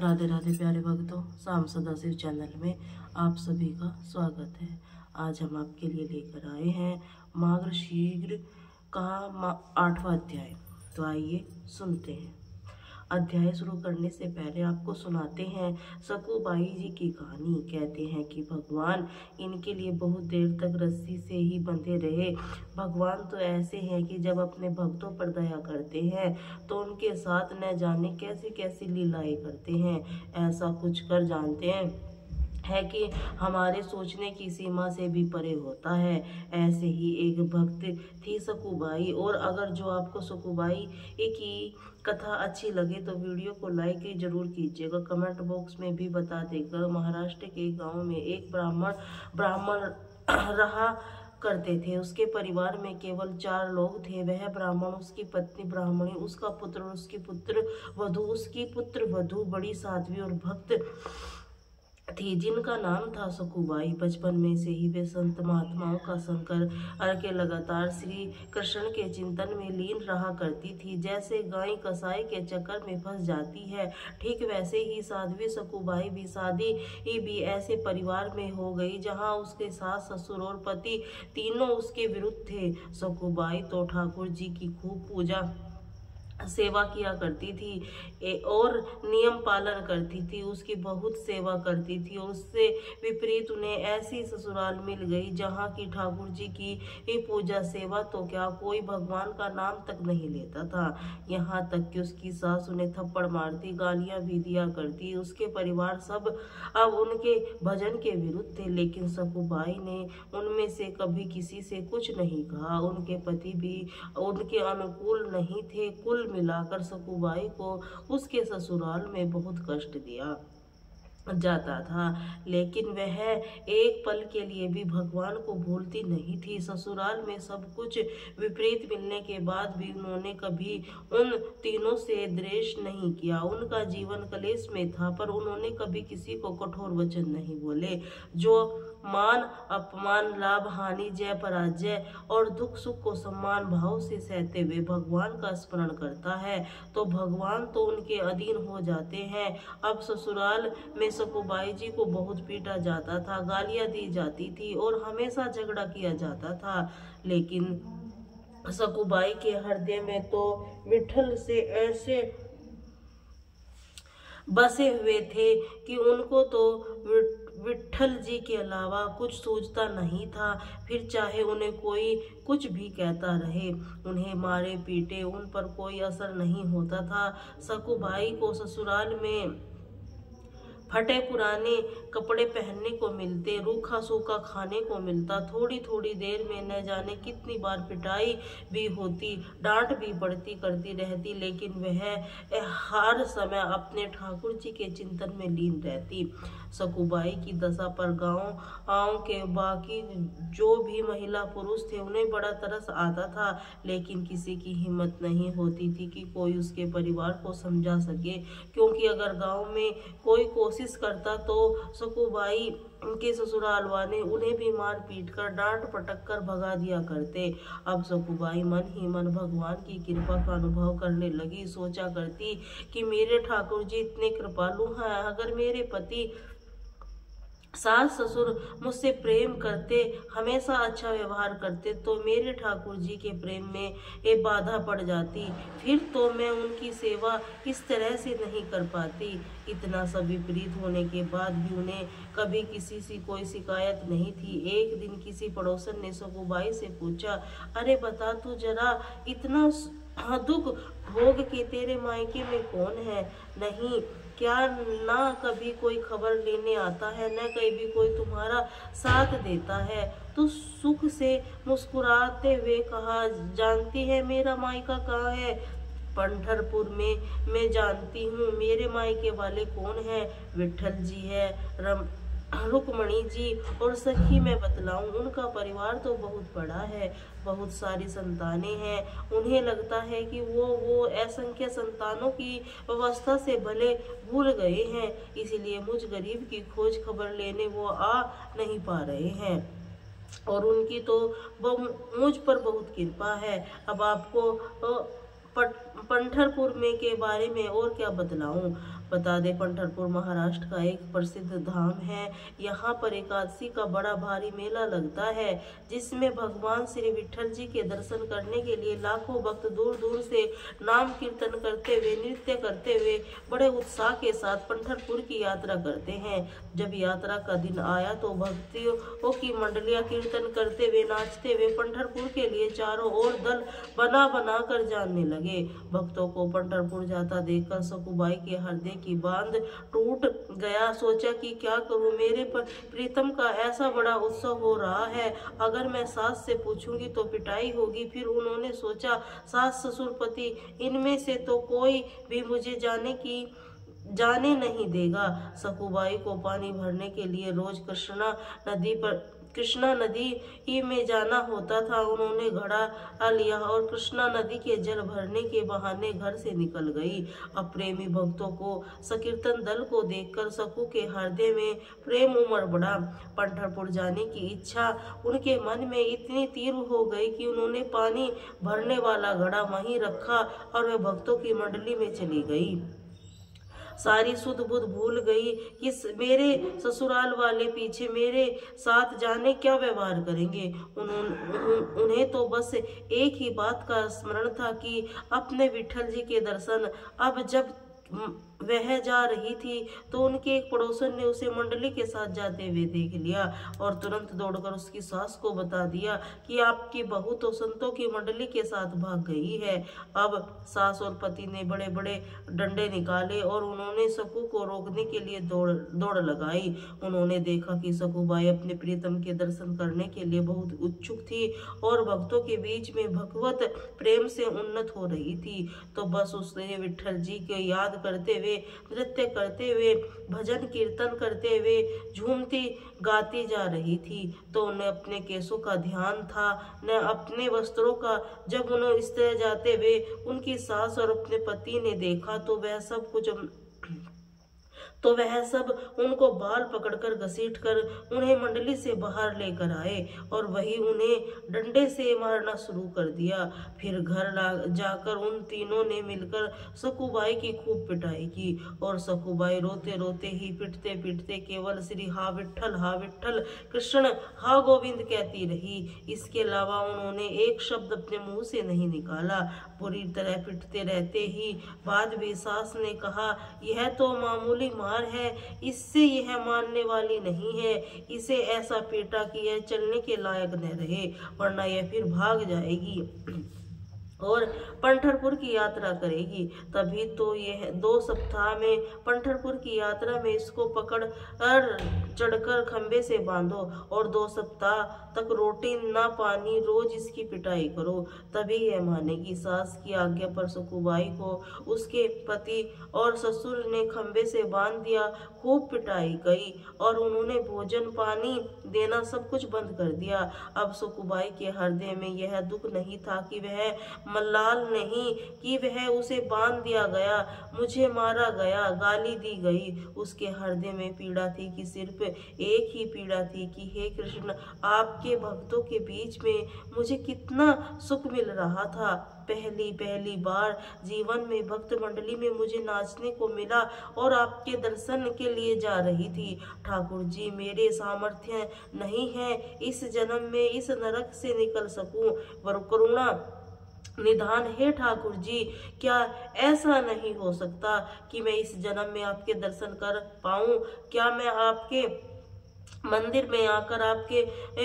राधे राधे प्यारे भक्तों, शाम सदाशिव चैनल में आप सभी का स्वागत है। आज हम आपके लिए लेकर आए हैं मार्गशीर्ष का 8वां अध्याय। तो आइए सुनते हैं। अध्याय शुरू करने से पहले आपको सुनाते हैं सकुबाई जी की कहानी। कहते हैं कि भगवान इनके लिए बहुत देर तक रस्सी से ही बंधे रहे। भगवान तो ऐसे हैं कि जब अपने भक्तों पर दया करते हैं तो उनके साथ न जाने कैसी कैसी लीलाएं करते हैं। ऐसा कुछ कर जानते हैं है कि हमारे सोचने की सीमा से भी परे होता है। ऐसे ही एक भक्त थी सकुबाई। और अगर जो आपको सकुबाई की कथा अच्छी लगे तो वीडियो को लाइक जरूर कीजिएगा। कमेंट बॉक्स में भी बता देगा। महाराष्ट्र के गांव में एक ब्राह्मण रहा करते थे। उसके परिवार में केवल 4 लोग थे। वह ब्राह्मण, उसकी पत्नी ब्राह्मणी, उसका पुत्र और उसकी पुत्र वधू। उसकी पुत्र वधू बड़ी साध्वी और भक्त थी, जिनका नाम था सकुबाई। बचपन में से ही वे संत महात्माओं का संकर के लगातार श्री कृष्ण के चिंतन में लीन रहा करती थी। जैसे गाय कसाई के चक्कर में फंस जाती है, ठीक वैसे ही साध्वी सकुबाई भी शादी भी ऐसे परिवार में हो गई जहां उसके सास, ससुर और पति तीनों उसके विरुद्ध थे। सकुबाई तो ठाकुर जी की खूब पूजा सेवा किया करती थी और नियम पालन करती थी। उसकी बहुत सेवा करती थी और उससे विपरीत उन्हें ऐसी ससुराल मिल गई जहाँ की ठाकुर जी की पूजा सेवा तो क्या, कोई भगवान का नाम तक नहीं लेता था। यहाँ तक कि उसकी सास उन्हें थप्पड़ मारती, गालियाँ भी दिया करती। उसके परिवार सब अब उनके भजन के विरुद्ध थे, लेकिन सकुबाई ने उनमें से कभी किसी से कुछ नहीं कहा। उनके पति भी उनके अनुकूल नहीं थे। कुल मिलाकर सकुबाई को उसके ससुराल में बहुत कष्ट दिया जाता था, लेकिन वह एक पल के लिए भी भगवान को भूलती नहीं थी। ससुराल में सब कुछ विपरीत मिलने के बाद भी उन्होंने कभी उन तीनों से द्वेष नहीं किया। उनका जीवन क्लेश में था, पर उन्होंने कभी किसी को कठोर वचन नहीं बोले। जो मान अपमान, लाभ हानि, जय पराजय और दुख सुख को सम्मान भाव से सहते हुए भगवान का स्मरण करता है तो भगवान तो उनके अधीन हो जाते हैं। अब ससुराल में सकुबाई जी को बहुत पीटा जाता था, गालियां दी जाती थी और हमेशा झगड़ा किया जाता था, लेकिन सकुबाई के हृदय में तो विठल से ऐसे बसे हुए थे कि उनको तो विठल जी के अलावा कुछ सूझता नहीं था। फिर चाहे उन्हें कोई कुछ भी कहता रहे, उन्हें मारे पीटे उन पर कोई असर नहीं होता था। सकुबाई को ससुराल में फटे पुराने कपड़े पहनने को मिलते, रूखा सूखा खाने को मिलता। थोड़ी थोड़ी देर में न जाने कितनी बार पिटाई भी होती, डांट भी पड़ती करती रहती, लेकिन वह हर समय अपने ठाकुर जी के चिंतन में लीन रहती। सकुबाई की दशा पर गांव के बाकी जो भी महिला पुरुष थे उन्हें बड़ा तरस आता था, लेकिन किसी की हिम्मत नहीं होती थी कि कोई उसके परिवार को समझा सके, क्योंकि अगर गांव में कोई कोशिश करता तो सकुबाई के ससुराल वाले उन्हें भी मार पीट कर डांट पटक कर भगा दिया करते। अब सकुबाई मन ही मन भगवान की कृपा का अनुभव करने लगी। सोचा करती कि मेरे ठाकुर जी इतने कृपालु हैं, अगर मेरे पति सास ससुर मुझसे प्रेम करते, हमेशा अच्छा व्यवहार करते, तो मेरे ठाकुर जी के प्रेम में एक बाधा पड़ जाती, फिर तो मैं उनकी सेवा इस तरह से नहीं कर पाती। इतना सब विपरीत होने के बाद भी उन्हें कभी किसी से कोई शिकायत नहीं थी। एक दिन किसी पड़ोसन ने सकुबाई से पूछा, अरे बता तू जरा, इतना दुख भोग के तेरे मायके में कौन है? नहीं क्या ना कभी कोई खबर लेने आता है, न कभी कोई तुम्हारा साथ देता है? तो सुख से मुस्कुराते हुए कहा, जानती है मेरा मायका कहाँ है? पंढरपुर में। मैं जानती हूँ। मेरे मायके वाले कौन है? विठल जी है, रुक्मणी जी और सखी मैं बतलाऊं, उनका परिवार तो बहुत बड़ा है, बहुत सारी संतानें हैं। उन्हें लगता है कि वो असंख्य संतानों की व्यवस्था से भले भूल गए हैं, इसलिए मुझ गरीब की खोज खबर लेने वो आ नहीं पा रहे हैं, और उनकी तो मुझ पर बहुत कृपा है। अब आपको पंढरपुर में के बारे में और क्या बतलाऊं? बता दें, पंढरपुर महाराष्ट्र का एक प्रसिद्ध धाम है। यहाँ पर एकादशी का बड़ा भारी मेला लगता है, जिसमें भगवान श्री विठल जी के दर्शन करने के लिए लाखों भक्त दूर दूर से नाम कीर्तन करते हुए, नृत्य करते हुए बड़े उत्साह के साथ पंढरपुर की यात्रा करते हैं। जब यात्रा का दिन आया तो भक्तों की मंडलियां कीर्तन करते हुए, नाचते हुए पंढरपुर के लिए चारों ओर दल बना बना कर जाने लगे। भक्तों को पंढरपुर जाता देखकर सकुबाई के हृदय की बांध टूट गया। सोचा कि क्या करूं, मेरे प्रीतम का ऐसा बड़ा उत्सव हो रहा है, अगर मैं सास से पूछूंगी तो पिटाई होगी। फिर उन्होंने सोचा, सास ससुर पति इनमें से तो कोई भी मुझे जाने नहीं देगा। सकुबाई को पानी भरने के लिए रोज कृष्णा नदी में जाना होता था। उन्होंने घड़ा लिया और कृष्णा नदी के जल भरने के बहाने घर से निकल गई। अब प्रेमी भक्तों को संकीर्तन दल को देखकर सकू के हृदय में प्रेम उमड़ पड़ा। पंढरपुर जाने की इच्छा उनके मन में इतनी तीव्र हो गई कि उन्होंने पानी भरने वाला घड़ा वहीं रखा और वे भक्तों की मंडली में चली गई। सारी सुध बुध भूल गई कि मेरे ससुराल वाले पीछे मेरे साथ जाने क्या व्यवहार करेंगे। उन्हें तो बस एक ही बात का स्मरण था कि अपने विठल जी के दर्शन। अब जब वह जा रही थी तो उनके एक पड़ोसन ने उसे मंडली के साथ जाते हुए देख लिया और तुरंत दौड़कर उसकी सास को बता दिया कि आपकी बहू तो संतों की मंडली के साथ भाग गई है। अब सास और पति ने बड़े बड़े डंडे निकाले और उन्होंने सकू को रोकने के लिए दौड़ लगाई। उन्होंने देखा कि सकुबाई अपने प्रीतम के दर्शन करने के लिए बहुत उत्सुक थी और भक्तों के बीच में भगवत प्रेम से उन्नत हो रही थी। तो बस उसने विठल जी को याद करते हुए, नृत्य करते हुए, भजन कीर्तन करते हुए झूमती गाती जा रही थी। तो उन्हें अपने केसों का ध्यान था, न अपने वस्त्रों का। जब उन्हें इस तरह जाते हुए उनकी सास और अपने पति ने देखा तो वह सब उनको बाल पकड़कर घसीटकर उन्हें मंडली से बाहर लेकर आए और वही उन्हें डंडे से मारना शुरू कर दिया। फिर घर जाकर उन तीनों ने मिलकर सकुबाई की खूब पिटाई की और सकुबाई रोते रोते ही, पिटते पिटते केवल श्री हा विठ्ठल कृष्ण हा गोविंद कहती रही। इसके अलावा उन्होंने एक शब्द अपने मुंह से नहीं निकाला। बुरी तरह पिटते रहते ही बाद भी सास ने कहा, यह तो मामूली है, इससे यह मानने वाली नहीं है। इसे ऐसा पीटा कि यह चलने के लायक न रहे, वरना यह फिर भाग जाएगी और पंढरपुर की यात्रा करेगी। तभी तो यह 2 सप्ताह में पंढरपुर की यात्रा में इसको पकड़ चढ़कर खंबे से बांधो और 2 सप्ताह तक रोटी ना पानी, रोज इसकी पिटाई करो, तभी यह मानेगी। सास की आज्ञा पर सकुबाई को उसके पति और ससुर ने खंबे से बांध दिया। खूब पिटाई गई और उन्होंने भोजन पानी देना सब कुछ बंद कर दिया। अब सकुबाई के हृदय में यह दुख नहीं था कि वह मल्लाल नहीं, कि वह उसे बांध दिया गया, मुझे मारा गया, गाली दी गई। उसके हृदय में पीड़ा थी कि सिर्फ एक ही पीड़ा थी कि हे कृष्ण, आपके भक्तों के बीच में मुझे कितना सुख मिल रहा था। पहली बार जीवन में भक्त मंडली में मुझे नाचने को मिला और आपके दर्शन के लिए जा रही थी। ठाकुर जी, मेरे सामर्थ्य नहीं है इस जन्म में इस नरक से निकल सकूं, पर करुणा निधान है ठाकुर जी। क्या ऐसा नहीं हो सकता कि मैं इस जन्म में आपके दर्शन कर पाऊं? क्या मैं आपके मंदिर में आकर आपके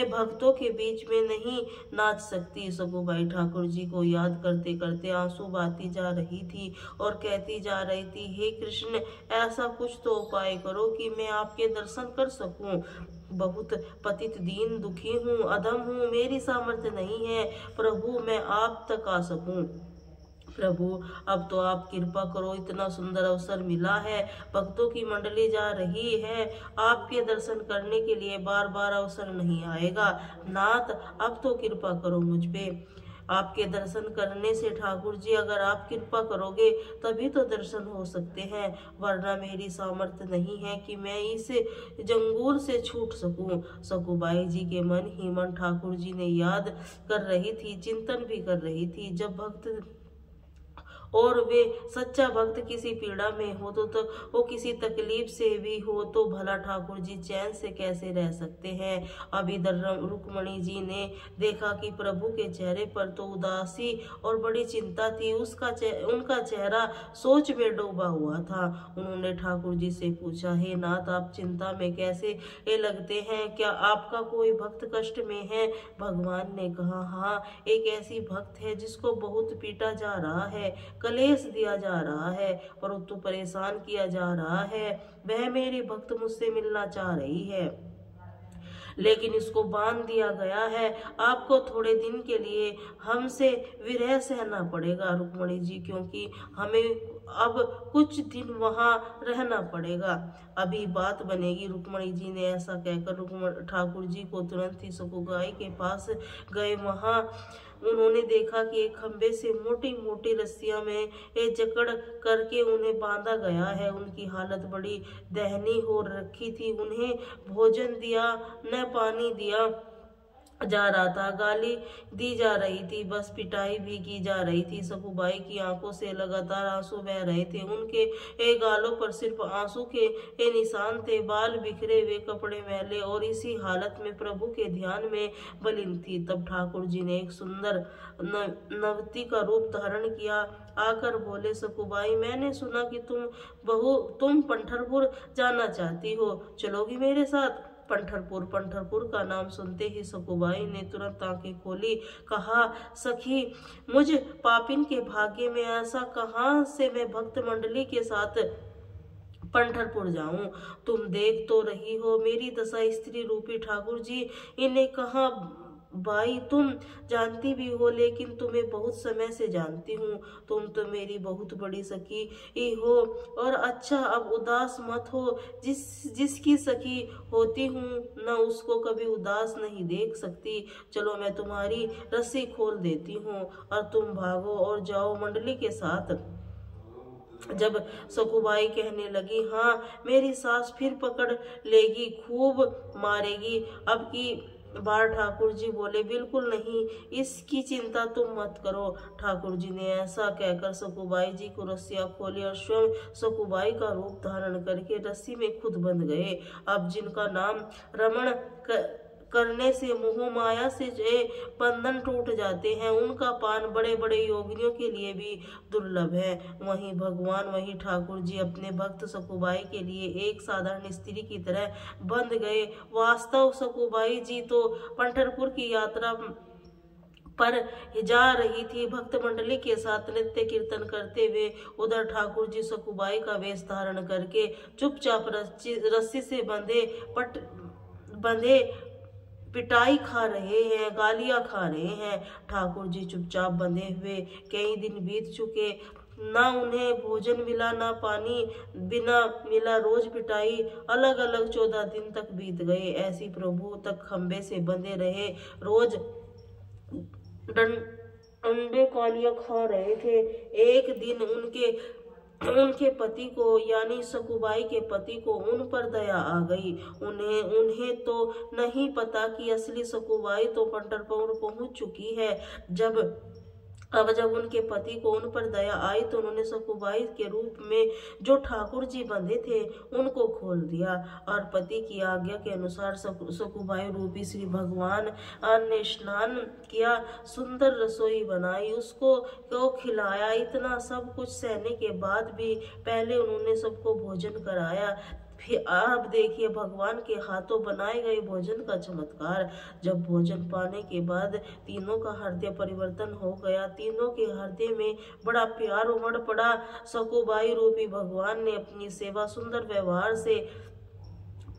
भक्तों के बीच में नहीं नाच सकती? सकुबाई ठाकुर जी को याद करते करते आंसू बहाती जा रही थी और कहती जा रही थी, हे कृष्ण, ऐसा कुछ तो उपाय करो कि मैं आपके दर्शन कर सकूं। बहुत पतित दीन दुखी हूँ, अधम हूँ, मेरी सामर्थ्य नहीं है प्रभु मैं आप तक आ सकूं। प्रभु, अब तो आप कृपा करो, इतना सुंदर अवसर मिला है, भक्तों की मंडली जा रही है, आपके दर्शन करने के लिए बार बार अवसर नहीं आएगा। नाथ, अब तो कृपा करो मुझ पे। आपके दर्शन करने से ठाकुर जी, अगर आप कृपा करोगे तभी तो दर्शन हो सकते हैं, वरना मेरी सामर्थ्य नहीं है कि मैं इस जंगूल से छूट सकूं। सकुबाई जी के मन ही मन ठाकुर जी ने याद कर रही थी, चिंतन भी कर रही थी। जब भक्त और वे सच्चा भक्त किसी पीड़ा में हो तो वो किसी तकलीफ से भी हो तो भला ठाकुर जी चैन से कैसे रह सकते हैं। अब इधर रुक्मणी जी ने देखा कि प्रभु के चेहरे पर तो उदासी और बड़ी चिंता थी। उनका चेहरा सोच में डूबा हुआ था। उन्होंने ठाकुर जी से पूछा, हे नाथ, आप चिंता में कैसे लगते हैं? क्या आपका कोई भक्त कष्ट में है? भगवान ने कहा, हाँ, एक ऐसी भक्त है जिसको बहुत पीटा जा रहा है, कलेश दिया जा रहा है, परंतु परेशान किया जा रहा है। वह मेरी भक्त मुझसे मिलना चाह रही है, लेकिन इसको बांध दिया गया है। आपको थोड़े दिन के लिए हमसे विरह सहना पड़ेगा रुक्मणी जी, क्योंकि हमें अब कुछ दिन वहां रहना पड़ेगा, अभी बात बनेगी। रुक्मणी जी ने ऐसा कहकर ठाकुर जी को तुरंत ही सकुबाई के पास गए। वहां उन्होंने देखा कि एक खंबे से मोटी मोटी रस्सियां में जकड़ करके उन्हें बांधा गया है। उनकी हालत बड़ी दयनीय हो रखी थी। उन्हें भोजन दिया न पानी दिया जा रहा था, गाली दी जा रही थी, बस पिटाई भी की जा रही थी। सकुबाई की आंखों से लगातार आंसू बह रहे थे। उनके गालों पर सिर्फ आंसू के निशान थे, बाल बिखरे हुए, कपड़े मैले, और इसी हालत में प्रभु के ध्यान में मलिन थी। तब ठाकुर जी ने एक सुंदर नवती का रूप धारण किया। आकर बोले, सकुबाई, मैंने सुना कि तुम पंढरपुर जाना चाहती हो, चलोगी मेरे साथ? पंढरपुर का नाम सुनते ही सकुबाई ने तुरंत आंखें खोली। कहा, सखी, मुझ पापिन के भाग्य में ऐसा कहाँ से मैं भक्त मंडली के साथ पंढरपुर जाऊं? तुम देख तो रही हो मेरी दशा, स्त्री रूपी ठाकुर जी इन्हें कहाँ। भाई, तुम जानती भी हो, लेकिन तुम्हें बहुत समय से जानती हूँ। तुम तो मेरी बहुत बड़ी सखी हो, और अच्छा, अब उदास मत हो। जिसकी सखी होती हूँ न, उसको कभी उदास नहीं देख सकती। चलो, मैं तुम्हारी रस्सी खोल देती हूँ और तुम भागो और जाओ मंडली के साथ। जब सकुबाई कहने लगी, हाँ, मेरी सास फिर पकड़ लेगी, खूब मारेगी। अब की बार ठाकुर जी बोले, बिल्कुल नहीं, इसकी चिंता तुम मत करो। ठाकुर जी ने ऐसा कहकर सकुबाई जी को रस्सियां खोली और स्वयं सकुबाई का रूप धारण करके रस्सी में खुद बंध गए। अब जिनका नाम रमण करने से मोह माया से बंधन टूट जाते हैं, उनका पान बड़े बड़े योगियों के लिए भी दुर्लभ है। वहीं भगवान, वहीं ठाकुर जी अपने भक्त सकुबाई के लिए एक साधारण स्त्री की तरह बंध गए। वास्तव सकुबाई जी तो पंढरपुर की यात्रा पर जा रही थी, भक्त मंडली के साथ नृत्य कीर्तन करते हुए। उधर ठाकुर जी सकुबाई का वेश धारण करके चुपचाप रस्सी से बंधे पिटाई खा रहे हैं, गालियां खा रहे हैं। ठाकुर जी चुपचाप बंधे हुए कई दिन बीत चुके, ना उन्हें भोजन मिला, ना पानी बिना मिला, रोज पिटाई, अलग अलग 14 दिन तक बीत गए। ऐसी प्रभु तक खंबे से बंधे रहे, रोज अंडे कालियां खा रहे थे। एक दिन उनके पति को, यानी सकुबाई के पति को, उन पर दया आ गई। उन्हें तो नहीं पता कि असली सकुबाई तो पंढरपुर पहुंच चुकी है। जब उनके पति को उन पर दया आई तो उन्होंने सकुबाई के रूप में जो ठाकुर जी बंधे थे उनको खोल दिया, और पति की आज्ञा के अनुसार सकुबाई रूपी श्री भगवान ने स्नान किया, सुंदर रसोई बनाई, उसको खिलाया। इतना सब कुछ सहने के बाद भी पहले उन्होंने सबको भोजन कराया। फिर आप देखिए भगवान के हाथों बनाए गए भोजन का चमत्कार। जब भोजन पाने के बाद तीनों का हृदय परिवर्तन हो गया, तीनों के हृदय में बड़ा प्यार उमड़ पड़ा। सकुबाई रूपी भगवान ने अपनी सेवा, सुंदर व्यवहार से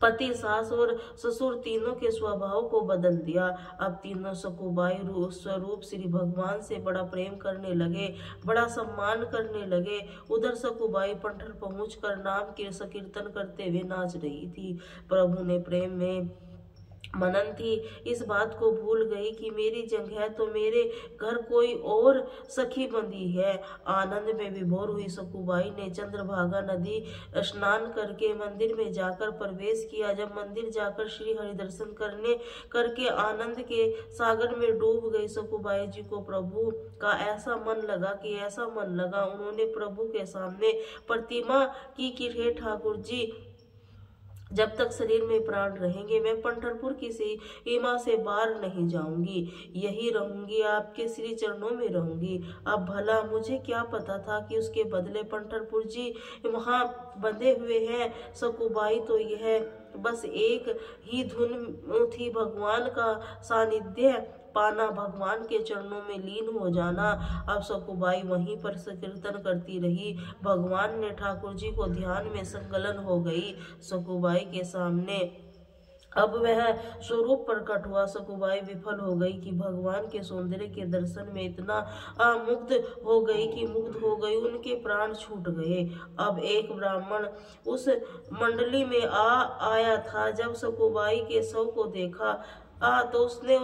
पति, सास और ससुर तीनों के स्वभाव को बदल दिया। अब तीनों सकुबाई स्वरूप श्री भगवान से बड़ा प्रेम करने लगे, बड़ा सम्मान करने लगे। उधर सकुबाई पंढर पहुंचकर नाम के संकीर्तन करते हुए नाच रही थी। प्रभु ने प्रेम में मनन थी, इस बात को भूल गई कि मेरी जगह तो मेरे घर कोई और सखी बंदी है। आनंद में विभोर हुई सकुबाई ने चंद्रभागा नदी स्नान करके मंदिर में जाकर प्रवेश किया। जब मंदिर जाकर श्री हरि दर्शन करके आनंद के सागर में डूब गई सकुबाई जी को प्रभु का ऐसा मन लगा उन्होंने प्रभु के सामने प्रतिमा की कि हे ठाकुर जी, जब तक शरीर में प्राण रहेंगे मैं पंढरपुर की सीमा से बाहर नहीं जाऊंगी, यही रहूंगी, आपके श्री चरणों में रहूंगी। अब भला मुझे क्या पता था कि उसके बदले पंढरपुर जी वहां बंधे हुए हैं। सकुबाई तो यह बस एक ही धुन थी, भगवान का सानिध्य पाना, भगवान के चरणों में लीन हो जाना। अब सकुबाई वहीं पर कीर्तन करती रही। भगवान ने ठाकुर जी को ध्यान में संकलन हो गई। सकुबाई के सामने अब वह स्वरूप प्रकट हुआ। सकुबाई विफल हो गई कि भगवान के सौंदर्य के दर्शन में इतना मुग्ध हो गई उनके प्राण छूट गए। अब एक ब्राह्मण उस मंडली में आया था। जब सकुबाई के शव को देखा तो उसने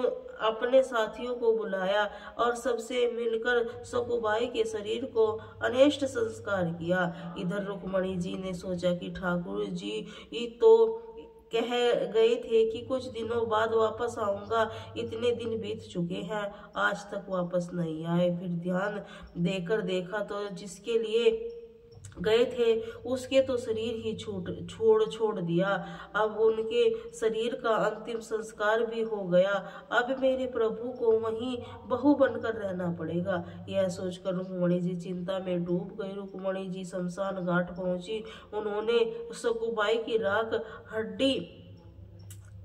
अपने साथियों को बुलाया और सबसे मिलकर सकुबाई के शरीर को अनिष्ट संस्कार किया। इधर रुक्मणी जी ने सोचा कि ठाकुर जी तो कह गए थे कि कुछ दिनों बाद वापस आऊंगा, इतने दिन बीत चुके हैं, आज तक वापस नहीं आए। फिर ध्यान देकर देखा तो जिसके लिए गए थे उसके तो शरीर ही छोड़ दिया। अब उनके शरीर का अंतिम संस्कार भी हो गया। अब मेरे प्रभु को वहीं बहू बनकर रहना पड़ेगा। यह सोचकर रुक्मणी जी चिंता में डूब गई। रुक्मणी जी शमशान घाट पहुंची। उन्होंने सकुबाई की राख हड्डी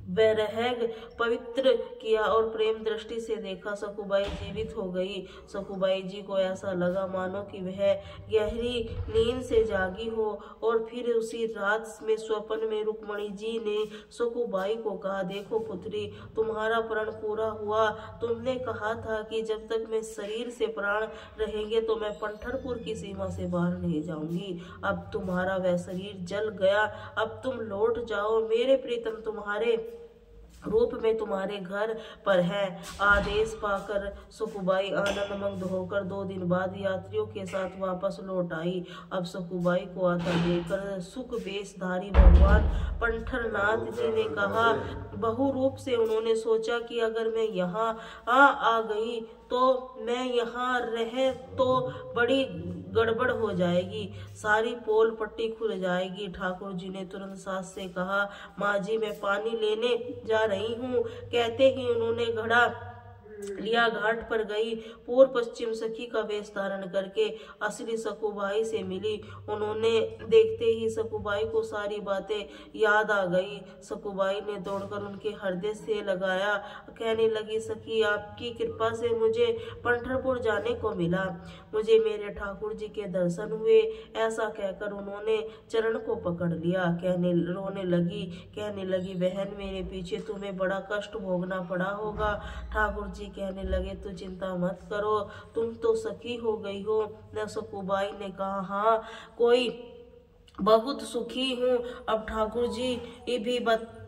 बैरहग पवित्र किया और प्रेम दृष्टि से देखा। सकुबाई जीवित हो गई। सकुबाई जी को ऐसा लगा मानो कि वह गहरी नींद से जागी हो और फिर उसी रात में स्वप्न में रुक्मणी जी ने सकुबाई को कहा, देखो पुत्री, तुम्हारा प्रण पूरा हुआ। तुमने कहा था कि जब तक मैं शरीर से प्राण रहेंगे तो मैं पंढरपुर की सीमा से बाहर नहीं जाऊंगी। अब तुम्हारा वह शरीर जल गया। अब तुम लौट जाओ। मेरे प्रीतम तुम्हारे रूप में तुम्हारे घर पर है। आदेश पाकर सकुबाई आनंद मग्न होकर 2 दिन बाद यात्रियों के साथ वापस लौट आई। अब सकुबाई को आता देखकर सुख वेशधारी भगवान पंढरनाथ जी ने कहा, बहु रूप से उन्होंने सोचा कि अगर मैं यहाँ आ गई तो मैं यहाँ रह तो बड़ी गड़बड़ हो जाएगी, सारी पोल पट्टी खुल जाएगी। ठाकुर जी ने तुरंत सास से कहा, माँ जी मैं पानी लेने जा रही हूँ। कहते ही उन्होंने घड़ा लिया, घाट पर गई। पूर्व पश्चिम सखी का वेश धारण करके असली सकुबाई से मिली। उन्होंने देखते ही सकुबाई को सारी बातें याद आ गई। सकुबाई ने दौड़कर उनके हृदय से लगाया, कहने लगी, सखी आपकी कृपा से मुझे पंढरपुर जाने को मिला, मुझे मेरे ठाकुर जी के दर्शन हुए। ऐसा कहकर उन्होंने चरण को पकड़ लिया। रोने लगी, बहन मेरे पीछे तुम्हें बड़ा कष्ट भोगना पड़ा होगा। ठाकुर जी कहने लगे, तो चिंता मत करो, तुम तो सखी हो गई हो। न सकुबाई ने कहा, हाँ कोई बहुत सुखी हूँ। अब ठाकुर जी भी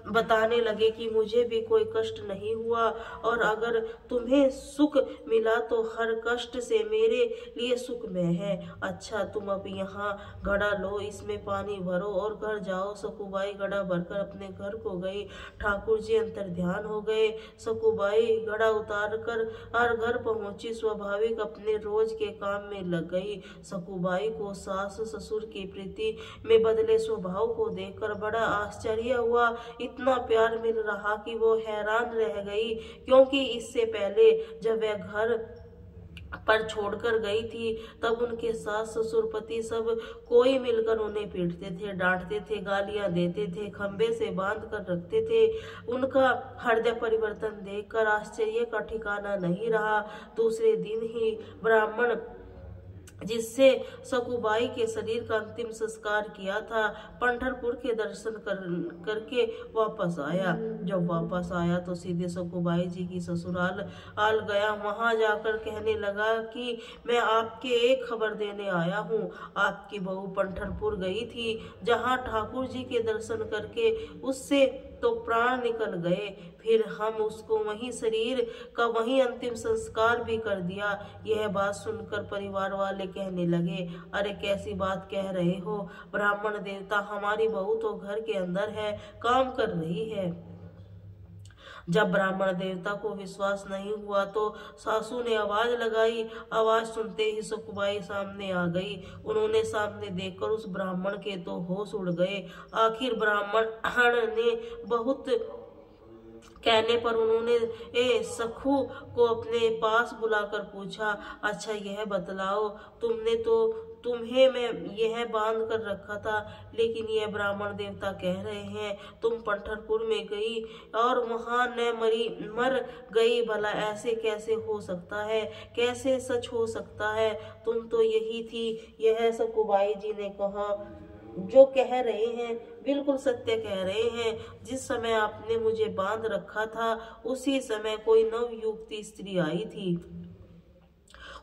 बताने लगे कि मुझे भी कोई कष्ट नहीं हुआ और अगर तुम्हें सुख मिला तो हर कष्ट से मेरे लिए सुखमय है। अच्छा तुम अब यहाँ घड़ा लो, इसमें पानी भरो और घर जाओ। सकुबाई घड़ा भरकर अपने घर को गई। ठाकुर जी अंतर ध्यान हो गए। सकुबाई घड़ा उतार कर हर घर पहुंची, स्वाभाविक अपने रोज के काम में लग गई। सकुबाई को सास ससुर की प्रीति में बदले स्वभाव को देखकर बड़ा आश्चर्य हुआ। इतना प्यार मिल रहा कि वो हैरान रह गई, क्योंकि इससे पहले जब वह घर पर छोड़कर गई थी तब उनके सास ससुर पति सब कोई मिलकर उन्हें पीटते थे, डांटते थे, गालियां देते थे, खंबे से बांध कर रखते थे। उनका हृदय परिवर्तन देखकर आश्चर्य का ठिकाना नहीं रहा। दूसरे दिन ही ब्राह्मण जिससे सकुबाई के शरीर का अंतिम संस्कार किया था पंढरपुर के दर्शन करके वापस आया। जब वापस आया तो सीधे सकुबाई जी की ससुराल आल गया। वहां जाकर कहने लगा कि मैं आपके एक खबर देने आया हूँ। आपकी बहू पंढरपुर गई थी, जहाँ ठाकुर जी के दर्शन करके उससे तो प्राण निकल गए। फिर हम उसको वहीं शरीर का वहीं अंतिम संस्कार भी कर दिया। यह बात सुनकर परिवार वाले कहने लगे, अरे कैसी बात कह रहे हो? ब्राह्मण देवता हमारी बहू तो घर के अंदर है, काम कर रही है। जब ब्राह्मण देवता को विश्वास नहीं हुआ तो सासू ने आवाज लगाई। आवाज सुनते ही सुखबाई सामने आ गई। उन्होंने सामने देखकर उस ब्राह्मण के तो होश उड़ गए। आखिर ब्राह्मण ने बहुत कहने पर उन्होंने सखू को अपने पास बुलाकर पूछा, अच्छा यह बतलाओ, तुम्हें मैं यह बांध कर रखा था, लेकिन यह ब्राह्मण देवता कह रहे हैं तुम पंढरपुर में गई और वहां न मर गई। भला ऐसे कैसे हो सकता है? कैसे सच हो सकता है? तुम तो यही थी। यह सखूबाई जी ने कहा, जो कह रहे हैं बिल्कुल सत्य कह रहे हैं। जिस समय आपने मुझे बांध रखा था उसी समय कोई नवयुवती स्त्री आई थी।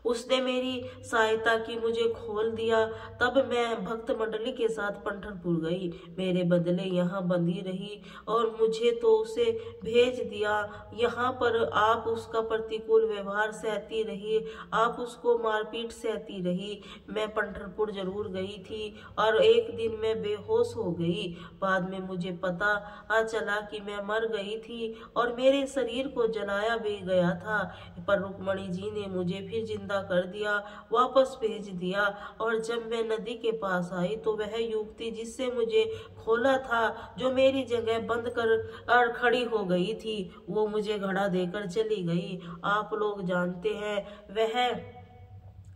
उसने मेरी सहायता की, मुझे खोल दिया। तब मैं भक्त मंडली के साथ पंढरपुर गई। मेरे बदले यहाँ बंधी रही और मुझे तो उसे भेज दिया। यहाँ पर आप उसका प्रतिकूल व्यवहार सहती रही, आप उसको मारपीट सहती रही। मैं पंढरपुर जरूर गई थी और एक दिन मैं बेहोश हो गई। बाद में मुझे पता चला कि मैं मर गई थी और मेरे शरीर को जलाया भी गया था, पर रुक्मणी जी ने मुझे फिर जिंदा कर दिया, वापस भेज दिया। और जब मैं नदी के पास आई तो वह युवती जिससे मुझे खोला था, जो मेरी जगह बंद कर खड़ी हो गई थी, वो मुझे घड़ा देकर चली गई। आप लोग जानते हैं वह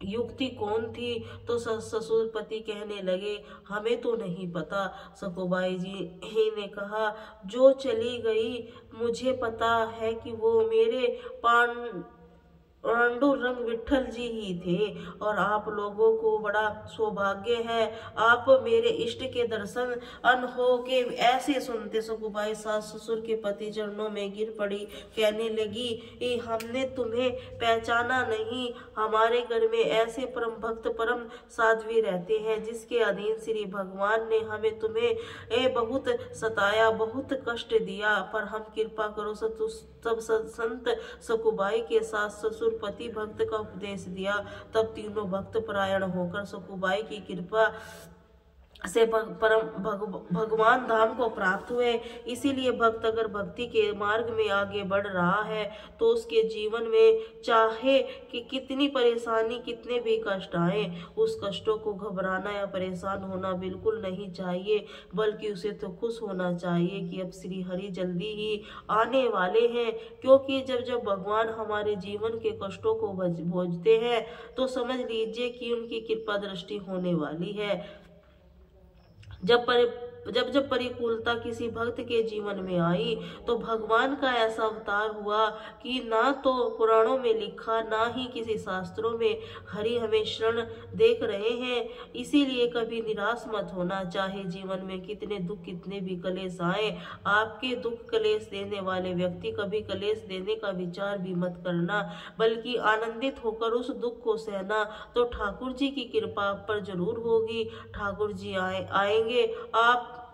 युक्ति कौन थी? तो ससुर पति कहने लगे, हमें तो नहीं पता। सखूबाई जी ने कहा, जो चली गई मुझे पता है कि वो मेरे पांडुरंग विठल जी ही थे और आप लोगों को बड़ा सौभाग्य है, आप मेरे इष्ट के दर्शन हो के। ऐसे सुनते सखूबाई सास ससुर के पति चरणों में गिर पड़ी। कहने लगी, हमने तुम्हें पहचाना नहीं। हमारे घर में ऐसे परम भक्त परम साध्वी रहते हैं जिसके अधीन श्री भगवान ने हमें तुम्हें बहुत सताया, बहुत कष्ट दिया, पर हम कृपा करो तब संत सखूबाई के सास ससुर पति भक्त का उपदेश दिया। तब तीनों भक्त परायण होकर सखूबाई की कृपा से परम भगवान धाम को प्राप्त हुए। इसीलिए भक्त अगर भक्ति के मार्ग में आगे बढ़ रहा है तो उसके जीवन में चाहे कि कितनी परेशानी कितने भी कष्ट आए, उस कष्टों को घबराना या परेशान होना बिल्कुल नहीं चाहिए, बल्कि उसे तो खुश होना चाहिए कि अब श्री हरि जल्दी ही आने वाले हैं। क्योंकि जब जब भगवान हमारे जीवन के कष्टों को भोजते हैं तो समझ लीजिए कि उनकी कृपा दृष्टि होने वाली है। जब परिकूलता किसी भक्त के जीवन में आई तो भगवान का ऐसा अवतार हुआ कि ना तो पुराणों में लिखा, ना ही किसी शास्त्रों में। हरि हमें शरण देख रहे हैं। इसीलिए कभी निराश मत होना, चाहे जीवन में कितने दुख कितने भी कलेश आए। आपके दुख कलेश देने वाले व्यक्ति कभी कलेश देने का विचार भी मत करना, बल्कि आनंदित होकर उस दुख को सहना। तो ठाकुर जी की कृपा आप पर जरूर होगी। ठाकुर जी आएंगे,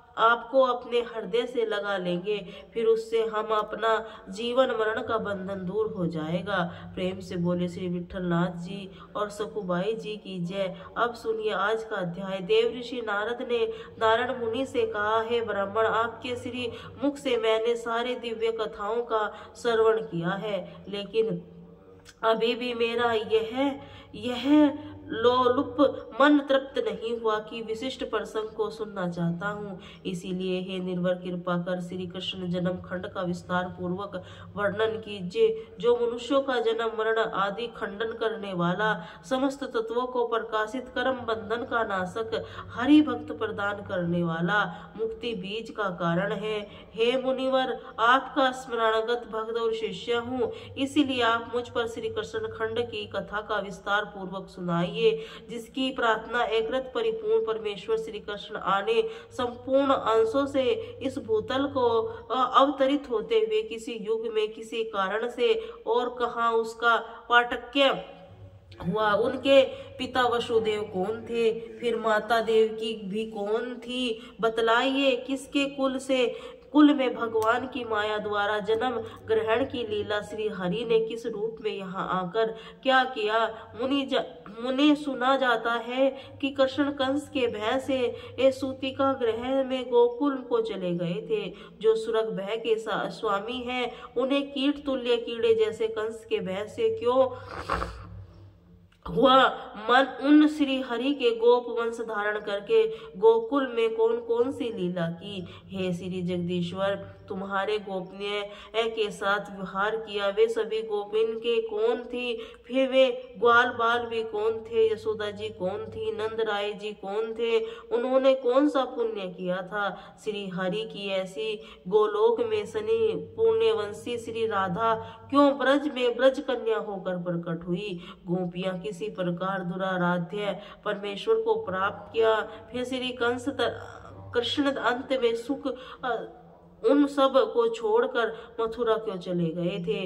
आपको अपने हृदय से लगा लेंगे, फिर उससे हम अपना जीवन मरण का बंधन दूर हो जाएगा। प्रेम से बोले श्री विठलनाथ जी और सखूबाई जी की जय। अब सुनिए आज का अध्याय। देव ऋषि नारद ने नारायण मुनि से कहा, हे ब्राह्मण, आपके श्री मुख से मैंने सारे दिव्य कथाओं का श्रवण किया है, लेकिन अभी भी मेरा यह लोलुप मन तृप्त नहीं हुआ कि विशिष्ट प्रसंग को सुनना चाहता हूँ। इसीलिए हे निर्भर कृपा कर श्री कृष्ण जन्म खंड का विस्तार पूर्वक वर्णन कीजिए, जो मनुष्यों का जन्म मरण आदि खंडन करने वाला, समस्त तत्वों को प्रकाशित कर्म बंधन का नाशक, हरि भक्त प्रदान करने वाला, मुक्ति बीज का कारण है। हे मुनिवर, आपका स्मरणगत भक्त और शिष्य हूँ, इसीलिए आप मुझ पर श्री कृष्ण खंड की कथा का विस्तार पूर्वक सुनाइए, जिसकी प्रार्थना एकरत परिपूर्ण परमेश्वर श्री कृष्ण आने संपूर्ण अंशों से इस भूतल को अवतरित होते हुए किसी युग में किसी कारण से और कहां उसका पाटक्य हुआ। उनके पिता वसुदेव कौन थे, फिर माता देवकी भी कौन थी, बतलाइए। किसके कुल में भगवान की माया द्वारा जन्म ग्रहण की लीला श्री हरि ने किस रूप में यहाँ आकर क्या किया। मुनि सुना जाता है कि कृष्ण कंस के भय से सूतिका ग्रह में गोकुल को चले गए थे। जो सुरग भय के स्वामी हैं, उन्हें कीट तुल्य कीड़े जैसे कंस के भय से क्यों हुआ। मन उन श्री हरि के गोप वंश धारण करके गोकुल में कौन कौन सी लीला की। हे श्री जगदीश्वर, तुम्हारे गोपनीय के साथ व्यवहार किया, वे सभी गोपिन के कौन थी, फिर वे ग्वाल बाल भी कौन थे, यशोदा जी कौन थी, नंद राय जी कौन थे, उन्होंने कौन सा पुण्य किया था। श्री हरि की ऐसी गोलोक में सनी पुण्यवंशी श्री राधा क्यों ब्रज में ब्रज कन्या होकर प्रकट हुई। गोपियां किसी प्रकार दुराराध्य परमेश्वर को प्राप्त किया। फिर श्री कृष्ण अंत में सुख उन सब को छोड़कर मथुरा क्यों चले गए थे।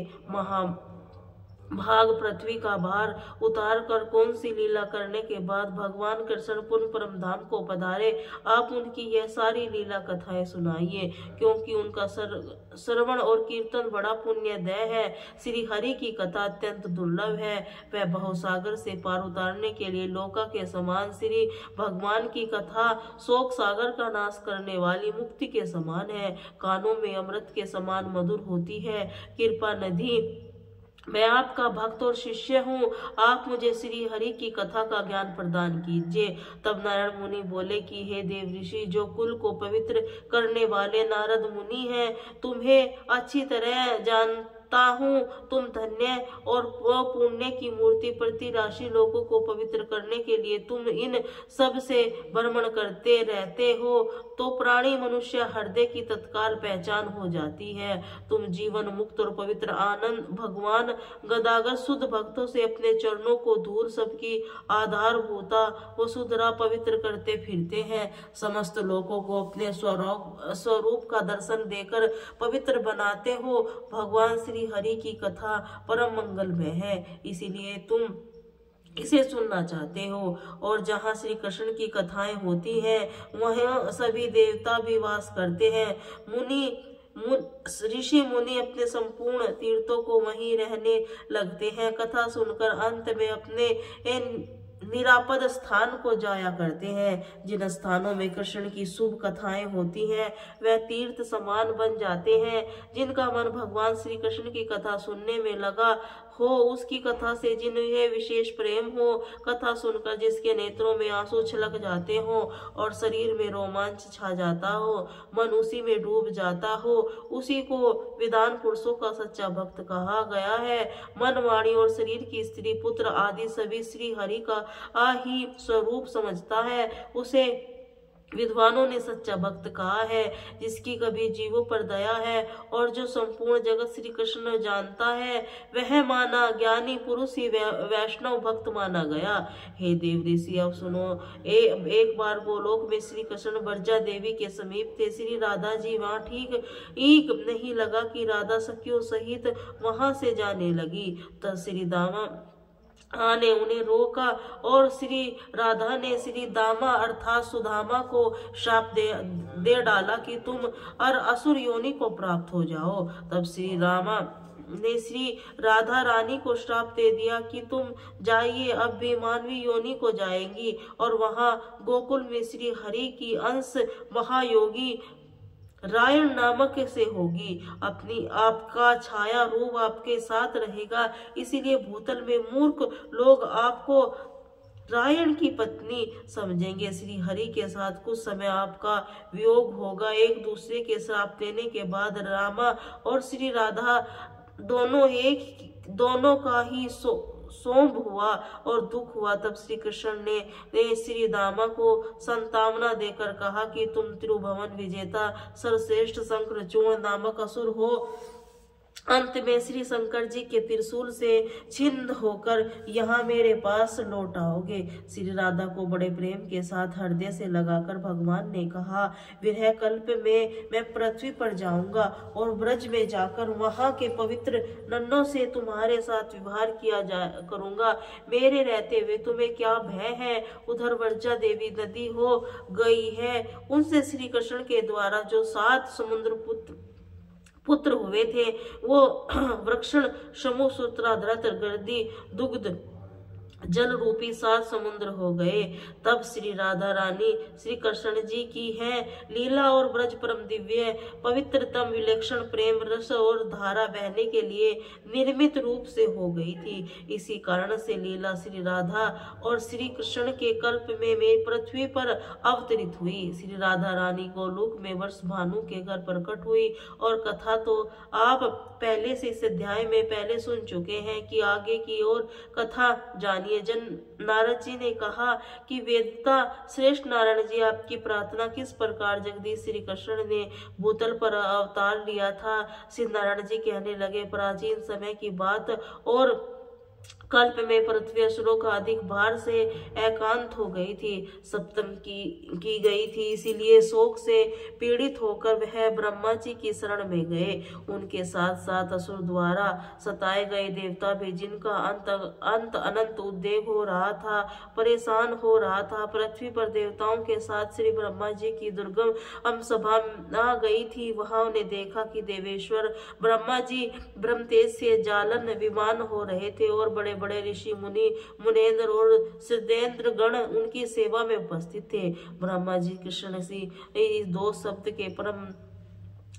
भाग पृथ्वी का भार उतार कर कौन सी लीला करने के बाद भगवान कृष्ण पुनः परम धाम को पधारे। आप उनकी यह सारी लीला कथाएं सुनाइए, क्योंकि उनका श्रवण और कीर्तन बड़ा पुण्यदय है। श्री हरि की कथा अत्यंत दुर्लभ है। वह बहुसागर से पार उतारने के लिए लोका के समान, श्री भगवान की कथा शोक सागर का नाश करने वाली मुक्ति के समान है। कानों में अमृत के समान मधुर होती है। कृपा निधि, मैं आपका भक्त और शिष्य हूँ, आप मुझे श्री हरि की कथा का ज्ञान प्रदान कीजिए। तब नारायण मुनि बोले कि हे देव ऋषि, जो कुल को पवित्र करने वाले नारद मुनि हैं, तुम्हें अच्छी तरह जानता हूँ। तुम धन्य और पुण्य की मूर्ति प्रति राशि लोगों को पवित्र करने के लिए तुम इन सब से भ्रमण करते रहते हो, तो प्राणी मनुष्य हृदय की तत्काल पहचान हो जाती है। तुम जीवन मुक्त और पवित्र आनंद भगवान गदागर शुद्ध भक्तों से अपने चरणों को दूर सबकी आधारभूता वसुधरा पवित्र करते फिरते हैं। समस्त लोगों को अपने स्वरूप का दर्शन देकर पवित्र बनाते हो। भगवान श्री हरि की कथा परम मंगलमय है, इसीलिए तुम इसे सुनना चाहते हो। और जहाँ श्री कृष्ण की कथाएं होती हैं, वहाँ सभी देवता भी वास करते हैं। ऋषि मुनि अपने संपूर्ण तीर्थों को वहीं रहने लगते हैं। कथा सुनकर अंत में अपने निरापद स्थान को जाया करते हैं। जिन स्थानों में कृष्ण की शुभ कथाएं होती हैं, वह तीर्थ समान बन जाते हैं। जिनका मन भगवान श्री कृष्ण की कथा सुनने में लगा हो, उसकी कथा से जिन्हें विशेष प्रेम हो, कथा सुनकर जिसके नेत्रों में आंसू छलक जाते हो और शरीर में रोमांच छा जाता हो, मन उसी में डूब जाता हो, उसी को विद्वान पुरुषों का सच्चा भक्त कहा गया है। मन, वाणी और शरीर की स्त्री, पुत्र आदि सभी श्री हरि का ही स्वरूप समझता है, उसे विद्वानों ने सच्चा भक्त कहा है। जिसकी कभी जीवों पर दया है और जो संपूर्ण जगत श्री कृष्ण जानता है, वह माना ज्ञानी पुरुष ही वैष्णव भक्त माना गया। हे देव ऋषि, अब सुनो। एक बार गोलोक में श्री कृष्ण ब्रजा देवी के समीप थे। श्री राधा जी वहाँ ठीक नहीं लगा कि राधा सखियों सहित वहां से जाने लगी। तब श्री दामा ने उन्हें रोका और श्री राधा ने श्री दामा अर्थात सुदामा को शाप दे डाला कि तुम असुर योनि को प्राप्त हो जाओ। तब श्री रामा ने श्री राधा रानी को श्राप दे दिया कि तुम जाइए, अब भी मानवी योनि को जाएंगी और वहां गोकुल में श्री हरि की अंश महायोगी रायण नामक से होगी। अपनी आपका छाया रूप आपके साथ रहेगा, इसीलिए भूतल में मूर्ख लोग आपको रायण की पत्नी समझेंगे। श्री हरि के साथ कुछ समय आपका वियोग होगा। एक दूसरे के श्राप देने के बाद रामा और श्री राधा दोनों का ही सोम हुआ और दुख हुआ। तब श्री कृष्ण ने श्री दामा को संतावना देकर कहा कि तुम त्रिभुवन विजेता सर्वश्रेष्ठ शंकरचूड़ नामक असुर हो। अंत में श्री शंकर जी के त्रिशूल से छिन्न होकर यहाँ मेरे पास लौट आओगे। श्री राधा को बड़े प्रेम के साथ हृदय से लगाकर भगवान ने कहा, विरह कल्प में मैं पृथ्वी पर जाऊंगा और ब्रज में जाकर वहाँ के पवित्र नन्नों से तुम्हारे साथ व्यवहार करूंगा। मेरे रहते हुए तुम्हें क्या भय है? उधर वर्जा देवी नदी हो गई है, उनसे श्री कृष्ण के द्वारा जो 7 समुद्र पुत्र हुए थे वो वृक्षण शमु सूत्राधृत गर्दी दुग्ध जल रूपी 7 समुद्र हो गए। तब श्री राधा रानी श्री कृष्ण जी की है लीला और ब्रज परम दिव्य पवित्रतम विलक्षण प्रेम रस और धारा बहने के लिए निर्मित रूप से हो गई थी। इसी कारण से लीला श्री राधा और श्री कृष्ण के कल्प में पृथ्वी पर अवतरित हुई। श्री राधा रानी गोलोक में वर्ष भानु के घर प्रकट हुई और कथा तो आप पहले से इस अध्याय में पहले सुन चुके हैं कि आगे की ओर कथा जानिए। जन नारद जी ने कहा कि वेदता श्रेष्ठ नारायण जी, आपकी प्रार्थना किस प्रकार जगदीश श्री कृष्ण ने भूतल पर अवतार लिया था। श्री नारायण जी कहने लगे, प्राचीन समय की बात और कल्प में पृथ्वी असुरों का अधिक भार से एकांत हो गई थी, सप्तम की गई थी। इसीलिए शोक से पीड़ित होकर वह ब्रह्मा जी की शरण में गए। उनके साथ साथ असुर द्वारा सताए गए देवता भी, जिनका अंत अनंत उद्वेग हो रहा था, परेशान हो रहा था। पृथ्वी पर देवताओं के साथ श्री ब्रह्मा जी की दुर्गम सभा आ गई थी। वहां उन्हें देखा कि देवेश्वर ब्रह्मा जी ब्रह्मतेज से जालन विमान हो रहे थे और बड़े बड़े ऋषि मुनि मुनेन्द्र और सिद्धेंद्र गण उनकी सेवा में उपस्थित थे। ब्रह्मा जी कृष्ण सी इस 2 शब्द के परम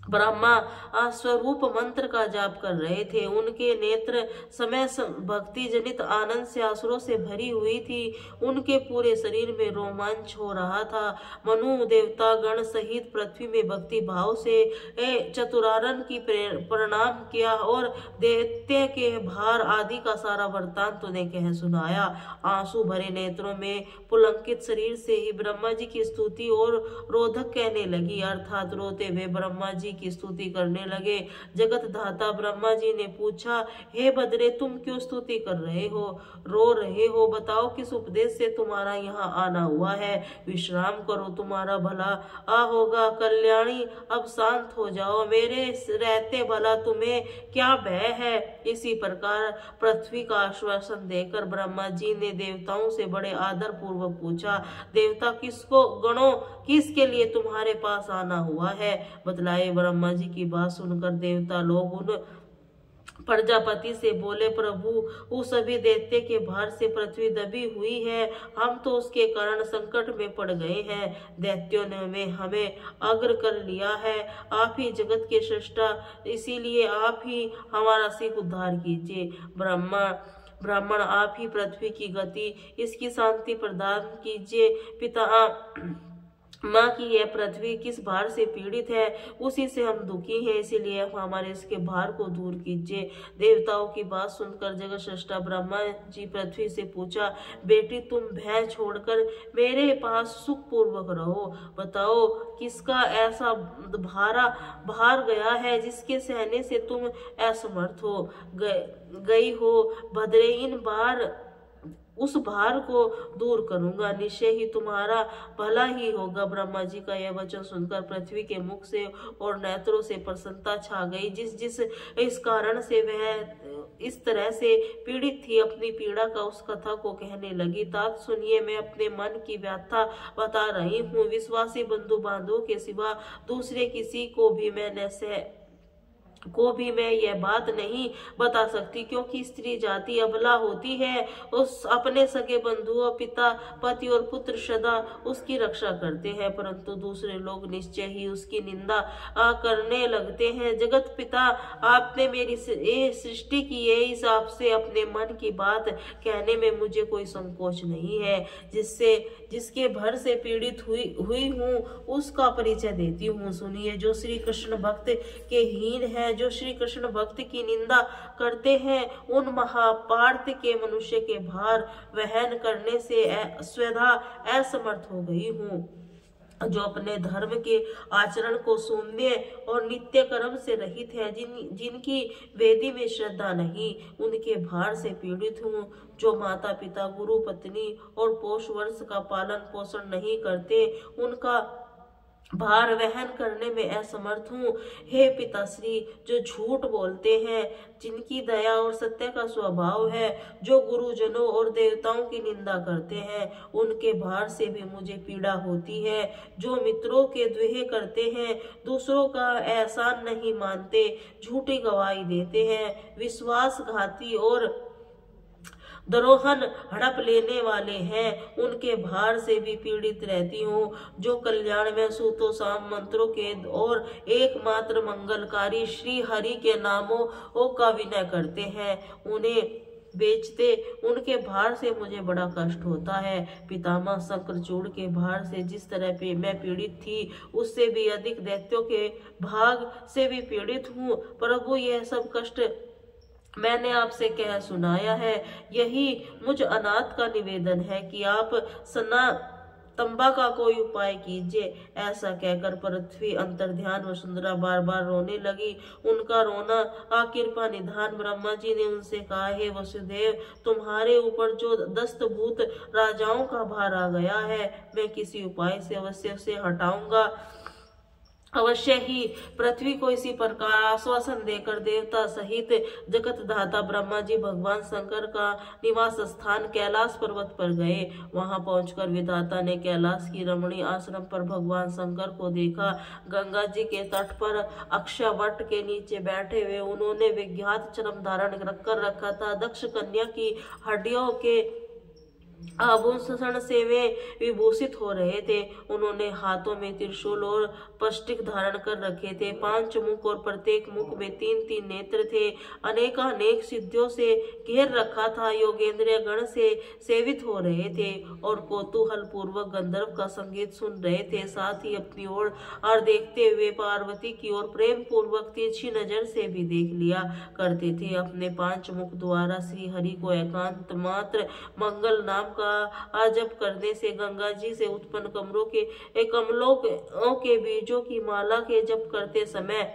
ब्रह्मा स्वरूप मंत्र का जाप कर रहे थे। उनके नेत्र समय भक्ति जनित आनंद से आंसुओं से भरी हुई थी। उनके पूरे शरीर में रोमांच हो रहा था। मनु देवता गण सहित पृथ्वी में भक्ति भाव से चतुरानन की प्रणाम किया और दैत्य के भार आदि का सारा वृत्तांत उन्हें कह सुनाया। आंसू भरे नेत्रों में पुलंकित शरीर से ही ब्रह्मा जी की स्तुति और रोधक कहने लगी, अर्थात रोते हुए ब्रह्मा जी की स्तुति करने लगे। जगत धाता ब्रह्मा जी ने पूछा, हे बद्रे, तुम क्यों स्तुति कर रहे हो, रो रहे हो? बताओ किस उपदेश से तुम्हारा यहाँ आना हुआ है? विश्राम करो, तुम्हारा भला होगा। कल्याणी, अब शांत हो जाओ, मेरे रहते भला तुम्हें क्या भय है? इसी प्रकार पृथ्वी का आश्वासन देकर ब्रह्मा जी ने देवताओं से बड़े आदर पूर्वक पूछा, देवता किसको गणों किसके लिए तुम्हारे पास आना हुआ है? बतलाए। ब्रह्मा जी की बात सुनकर देवता लोग उन प्रजापति से बोले, प्रभु, उस सभी दैत्य के भार से पृथ्वी दबी हुई है, हम तो उसके कारण संकट में पड़ गए हैं। दैत्यों ने हमें अग्र कर लिया है। आप ही जगत के सृष्टा, इसीलिए आप ही हमारा शीघ्र उद्धार कीजिए। ब्राह्मण, आप ही पृथ्वी की गति, इसकी शांति प्रदान कीजिए। पिता माँ की यह पृथ्वी किस भार से पीड़ित है, उसी से हम दुखी हैं, इसीलिए हमारे इसके भार को दूर कीजिए। देवताओं की बात सुनकर जगत सृष्टा ब्रह्मा जी पृथ्वी से पूछा, बेटी, तुम भय छोड़कर मेरे पास सुख पूर्वक रहो। बताओ किसका ऐसा भार गया है जिसके सहने से तुम असमर्थ हो गई हो? भद्रे, इन बार उस भार को दूर करूंगा, निश्चय ही तुम्हारा भला ही होगा। ब्रह्मा जी का यह वचन सुनकर पृथ्वी के मुख से और नेत्रों से प्रसन्नता छा गई। जिस इस कारण से वह इस तरह से पीड़ित थी, अपनी पीड़ा का उस कथा को कहने लगी। तात सुनिए, मैं अपने मन की व्यथा बता रही हूँ। विश्वासी बंधु बांधवों के सिवा दूसरे किसी को भी मैं यह बात नहीं बता सकती, क्योंकि स्त्री जाति अबला होती है। उस अपने सगे बंधुओं, पिता, पति और पुत्र सदा उसकी रक्षा करते हैं, परंतु दूसरे लोग निश्चय ही उसकी निंदा करने लगते हैं। जगत पिता, आपने मेरी सृष्टि की है, इस आपसे अपने मन की बात कहने में मुझे कोई संकोच नहीं है। जिसके भर से पीड़ित हुई हूँ उसका परिचय देती हूँ। सुनिए, जो श्री कृष्ण भक्त के हीन है, जो श्री कृष्ण भक्त की निंदा करते हैं, उन महापार्थ के मनुष्य के भार वहन करने से स्वधा असमर्थ हो गई हूँ। जो अपने धर्म के आचरण को शून्य और नित्य कर्म से रहित है, जिनकी वेदी में श्रद्धा नहीं, उनके भार से पीड़ित हूँ। जो माता पिता, गुरु, पत्नी और पोष वंश का पालन पोषण नहीं करते, उनका भार वहन करने में असमर्थ हूँ। हे पिताश्री, जो झूठ बोलते हैं, जिनकी दया और सत्य का स्वभाव है, जो गुरुजनों और देवताओं की निंदा करते हैं, उनके भार से भी मुझे पीड़ा होती है। जो मित्रों के द्वेह करते हैं, दूसरों का एहसान नहीं मानते, झूठी गवाही देते हैं, विश्वासघाती और द्रोहन हड़प लेने वाले हैं, उनके भार से भी पीड़ित रहती हूँ। जो कल्याण में सूतो साम मंत्रों के और एकमात्र मंगलकारी श्री हरि के नामों का विनय करते हैं, उन्हें बेचते, उनके भार से मुझे बड़ा कष्ट होता है। पितामह शंकरचूड़ के भार से जिस तरह पे मैं पीड़ित थी, उससे भी अधिक दैत्यों के भाग से भी पीड़ित हूँ। प्रभु, यह सब कष्ट मैंने आपसे कह सुनाया है। यही मुझ अनाथ का निवेदन है कि आप सना तंबा का कोई उपाय कीजिए। ऐसा कहकर पृथ्वी अंतर्ध्यान वसुंधरा बार बार रोने लगी। उनका रोना कृपा निधान ब्रह्मा जी ने उनसे कहा, हे वसुदेव, तुम्हारे ऊपर जो दस्तभूत राजाओं का भार आ गया है, मैं किसी उपाय से अवश्य उसे हटाऊंगा। अवश्य ही। पृथ्वी को इसी प्रकार आश्वासन देकर देवता सहित जगत धाता ब्रह्मा जी भगवान शंकर का निवास स्थान कैलाश पर्वत पर गए। वहां पहुंचकर विधाता ने कैलाश की रमणीय आश्रम पर भगवान शंकर को देखा। गंगा जी के तट पर अक्षयवट के नीचे बैठे हुए उन्होंने विख्यात चरम धारण कर रखा था। दक्ष कन्या की हड्डियों के आभूषण से वे विभूषित हो रहे थे। उन्होंने हाथों में त्रिशूल और पष्टिक धारण कर रखे थे। 5 मुख और प्रत्येक मुख में 3-3 नेत्र थे। अनेकानेक सिद्धियों से घेर रखा था। योगेंद्र गण से सेवित हो रहे थे और कौतूहल पूर्वक गंधर्व का संगीत सुन रहे थे। साथ ही अपनी ओर देखते हुए पार्वती की ओर प्रेम पूर्वक तिरछी नजर से भी देख लिया करते थे। अपने 5 मुख द्वारा श्री हरि को एकांत मात्र मंगल नाम का जप करने से गंगा जी से उत्पन्न कमलों के बीजों की माला के जप करते समय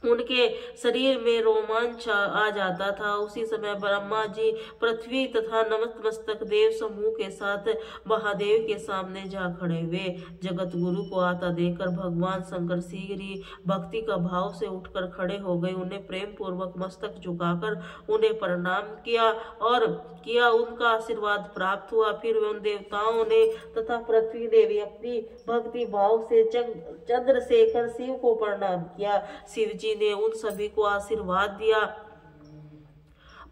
उनके शरीर में रोमांच आ जाता था। उसी समय ब्रह्मा जी पृथ्वी तथा नतमस्तक देव समूह के साथ महादेव के सामने जा खड़े हुए। जगत गुरु को आता देखकर भगवान शंकर शीघ्र ही भक्ति का भाव से उठकर खड़े हो गए। उन्हें प्रेम पूर्वक मस्तक झुकाकर उन्हें प्रणाम किया उनका आशीर्वाद प्राप्त हुआ। फिर उन देवताओं ने तथा पृथ्वी ने भी अपनी भक्ति भाव से चंद्रशेखर शिव को प्रणाम किया। शिव जी ने उन सभी को आशीर्वाद दिया।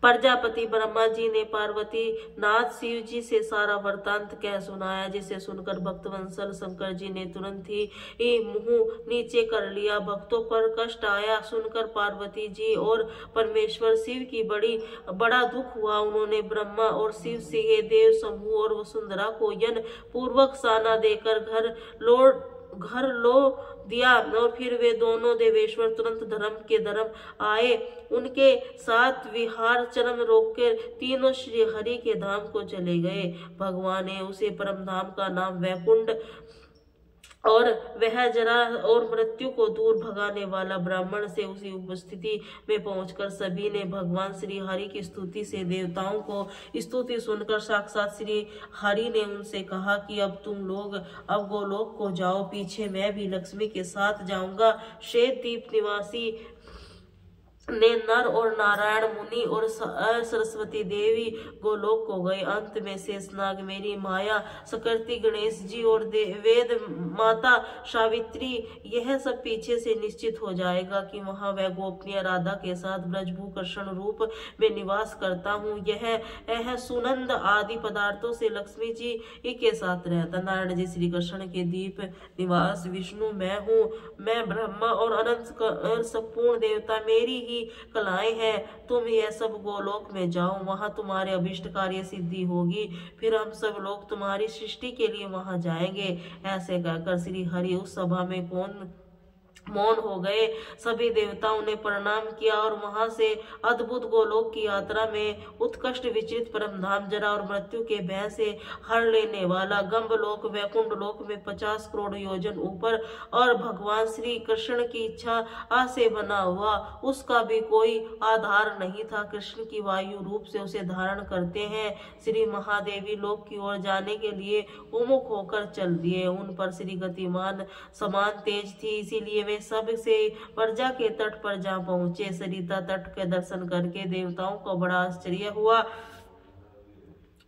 प्रजापति ब्रह्मा जी ने पार्वती नाथ शिव जी से सारा वृतांत कह सुनाया, जिसे सुनकर भक्तवंसल शंकर जी ने तुरंत ही मुंह नीचे कर लिया। भक्तों पर कष्ट आया सुनकर पार्वती जी और परमेश्वर शिव की बड़ा दुख हुआ। उन्होंने ब्रह्मा और शिव से देव समूह और वसुंधरा को यन पूर्वक साना देकर घर लो दिया और फिर वे दोनों देवेश्वर तुरंत धर्म आए। उनके साथ विहार चरम रोककर तीनों श्री हरि के धाम को चले गए। भगवान ने उसे परम धाम का नाम वैकुंठ और वह जरा और मृत्यु को दूर भगाने वाला ब्राह्मण से उसी उपस्थिति में पहुंचकर सभी ने भगवान श्री हरि की स्तुति से देवताओं को स्तुति सुनकर साक्षात श्री हरि ने उनसे कहा कि अब तुम लोग अब गोलोक को जाओ, पीछे मैं भी लक्ष्मी के साथ जाऊंगा। श्वेत द्वीप निवासी ने नर और नारायण मुनि और सरस्वती देवी गोलोक को गए। अंत में शेषनाग मेरी माया सकृति गणेश जी और वेद माता सावित्री, यह सब पीछे से निश्चित हो जाएगा कि वहां वह गोपनीय राधा के साथ ब्रजभू कृष्ण रूप में निवास करता हूँ। यह सुनंद आदि पदार्थों से लक्ष्मी जी के साथ रहता। नारायण जी श्री कृष्ण के दीप निवास विष्णु मैं हूँ। मैं ब्रह्मा और अनंत संपूर्ण देवता मेरी ही कलाएं हैं। तुम यह सब गोलोक में जाओ, वहां तुम्हारे अभिष्ट कार्य सिद्धि होगी। फिर हम सब लोग तुम्हारी सृष्टि के लिए वहां जाएंगे। ऐसे कहकर श्री हरि उस सभा में कौन मौन हो गए। सभी देवताओं ने प्रणाम किया और वहां से अद्भुत गोलोक की यात्रा में उत्कृष्ट विचित्र परमधाम, जरा और मृत्यु के भय से हर लेने वाला गंभलोक वैकुंठ लोक में 50 करोड़ योजन ऊपर और भगवान श्री कृष्ण की इच्छा से बना हुआ, उसका भी कोई आधार नहीं था। कृष्ण की वायु रूप से उसे धारण करते हैं श्री महादेवी लोक की ओर जाने के लिए उन्मुख होकर चल दिए। उन पर श्री गतिमान समान तेज थी, इसीलिए वे सब से प्रजा के तट पर जा पहुंचे। सरिता तट के दर्शन करके देवताओं को बड़ा आश्चर्य हुआ।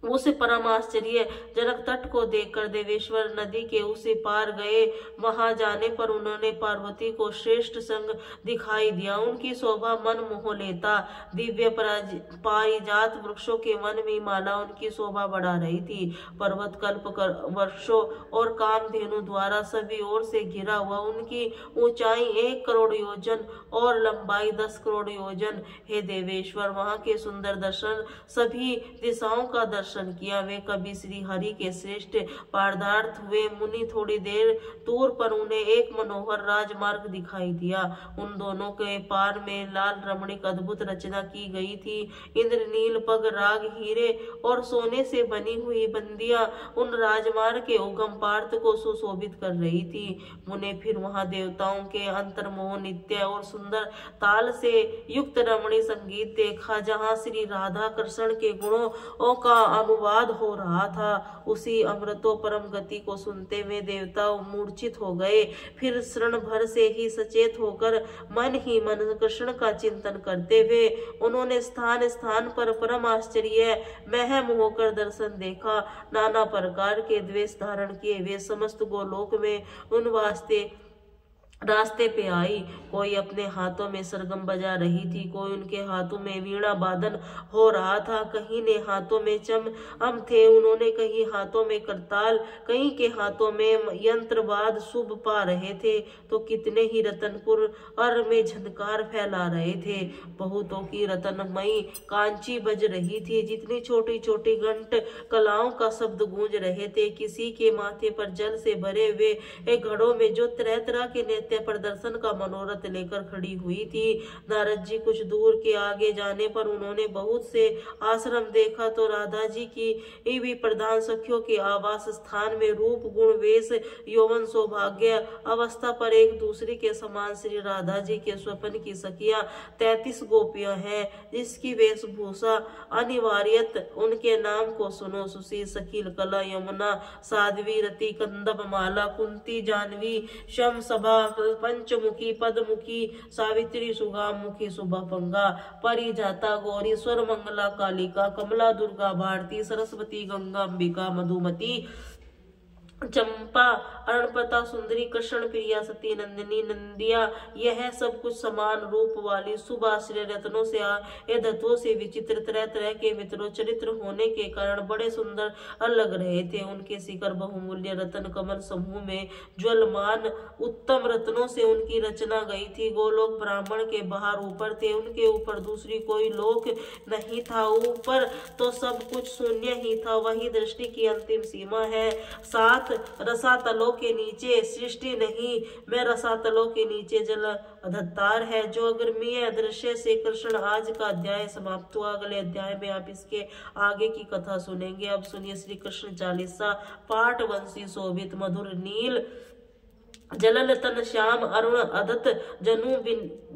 उस परम आश्चर्य जनक तट को देखकर देवेश्वर नदी के उसे पार गए। वहां जाने पर उन्होंने पार्वती को श्रेष्ठ संग दिखाई दिया। उनकी शोभा मन मोह लेता। दिव्य पारिजात वृक्षों के वन में माला उनकी शोभा बढ़ा रही थी। पर्वत कल्प वर्षों और कामधेनु द्वारा सभी ओर से घिरा हुआ। उनकी ऊंचाई 1 करोड़ योजन और लंबाई 10 करोड़ योजन। हे देवेश्वर, वहां के सुंदर दर्शन, सभी दिशाओं का दर्शन किया। वे कभी श्री हरि के श्रेष्ठ पादार्थ हुए। मुनि थोड़ी देर दूर पर उन्हें एक मनोहर राजमार्ग दिखाई दिया। उन दोनों के पार में लाल रमणीक अद्भुत रचना की गई थी। इंद्रनील पग राग हीरे और सोने से बनी हुई बंदियां उन राजमार्ग के उगम पार्थ को सुशोभित कर रही थी। मुने फिर वहां देवताओं के अंतर्मोह नित्य और सुंदर ताल से युक्त रमणीय संगीत देखा, जहां श्री राधा कृष्ण के गुणों का अनुवाद हो रहा था। उसी अमृतो परम गति को सुनते हुए देवता मूर्छित हो गए। फिर क्षण भर से ही सचेत होकर मन ही मन कृष्ण का चिंतन करते हुए उन्होंने स्थान स्थान पर परम आश्चर्य महम होकर दर्शन देखा। नाना प्रकार के द्वेष धारण किए वे समस्त गोलोक में उन रास्ते पे आई। कोई अपने हाथों में सरगम बजा रही थी, कोई उनके हाथों में वीणा वादन हो रहा था, कहीं ने हाथों में चम थे, उन्होंने कहीं हाथों में करताल, कहीं के हाथों में यंत्रवाद शुभ पा रहे थे, तो कितने ही रतनपुर अर में झनकार फैला रहे थे। बहुतों की रतनमयी कांची बज रही थी, जितनी छोटी छोटी घंट कलाओं का शब्द गूंज रहे थे। किसी के माथे पर जल से भरे हुए घड़ों में जो तरह तरह के प्रदर्शन का मनोरथ लेकर खड़ी हुई थी। नारद जी कुछ दूर के आगे जाने पर उन्होंने बहुत से आश्रम देखा, तो राधा जी की भी प्रधान सखियों के आवास स्थान में रूप गुण वेश यौवन सौभाग्य अवस्था पर एक दूसरे के समान श्री राधा जी के स्वप्न की सखियां 33 गोपियां हैं, जिसकी वेशभूषा अनिवार्यत उनके नाम को सुनो। सुशील, सखील, कला, यमुना, साध्वी, रति, कंदब, माला, कुंती, जानवी, शम, सभा, पंचमुखी, पदमुखी, सावित्री, सुगामुखी, सुभभंगा, परिजाता, गौरी, स्वर मंगला, कालिका, कमला, दुर्गा, भारती, सरस्वती, गंगा, अंबिका, मधुमती, चंपा, अरणपता, सुंदरी, कृष्ण प्रिया, सती, नंदिनी, नंदिया, यह सब कुछ समान रूप वाली सुभाश्रय रत्नों से धत्वों से विचित्र तरह तरह के मित्रों चरित्र होने के कारण बड़े सुंदर लग रहे थे। उनके शिखर बहुमूल्य रत्न कमल समूह में ज्वलमान उत्तम रत्नों से उनकी रचना गई थी। गोलोक ब्राह्मण के बाहर ऊपर थे, उनके ऊपर दूसरी कोई लोक नहीं था। ऊपर तो सब कुछ शून्य ही था, वही दृष्टि की अंतिम सीमा है। सात रसातलों के नीचे सृष्टि नहीं, मैं रसातलों के नीचे जल अधतार है। जो अग्रमीय दृश्य से कृष्ण आज का अध्याय समाप्त हुआ। अगले अध्याय में आप इसके आगे की कथा सुनेंगे। अब सुनिए श्री कृष्ण चालीसा पाठ। वंशी शोभित मधुर नील जलल तन श्याम अरुण अदत जनु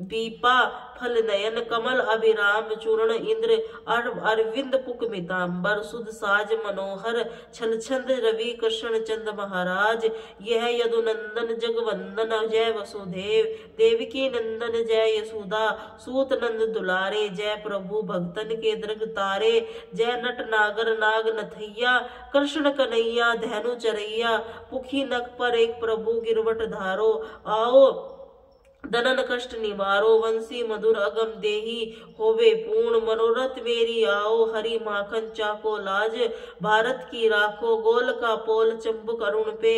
बीपा फल नयन कमल अभिराम चूर्ण इंद्र अरविंद पुकमितांबर सुध साज मनोहर छलछंद रवि कृष्ण चंद महाराज। यह यदुनंदन जगवंदन जय वसुदेव देवकी नंदन जय यशोदा सूत नंद दुलारे। जय प्रभु भक्तन के दृग तारे, जय नट नागर नाग नथैया कृष्ण कन्हैया धैनु चरैया। पुखी नक पर एक प्रभु गिरवट धारो, आओ दनन कष्ट निवारो वंशी मधुर अगम देही होवे पूर्ण मनोरथ मेरी आओ हरि माखन चाको लाज भारत की राखो गोल का पोल चंबुक अरुण पे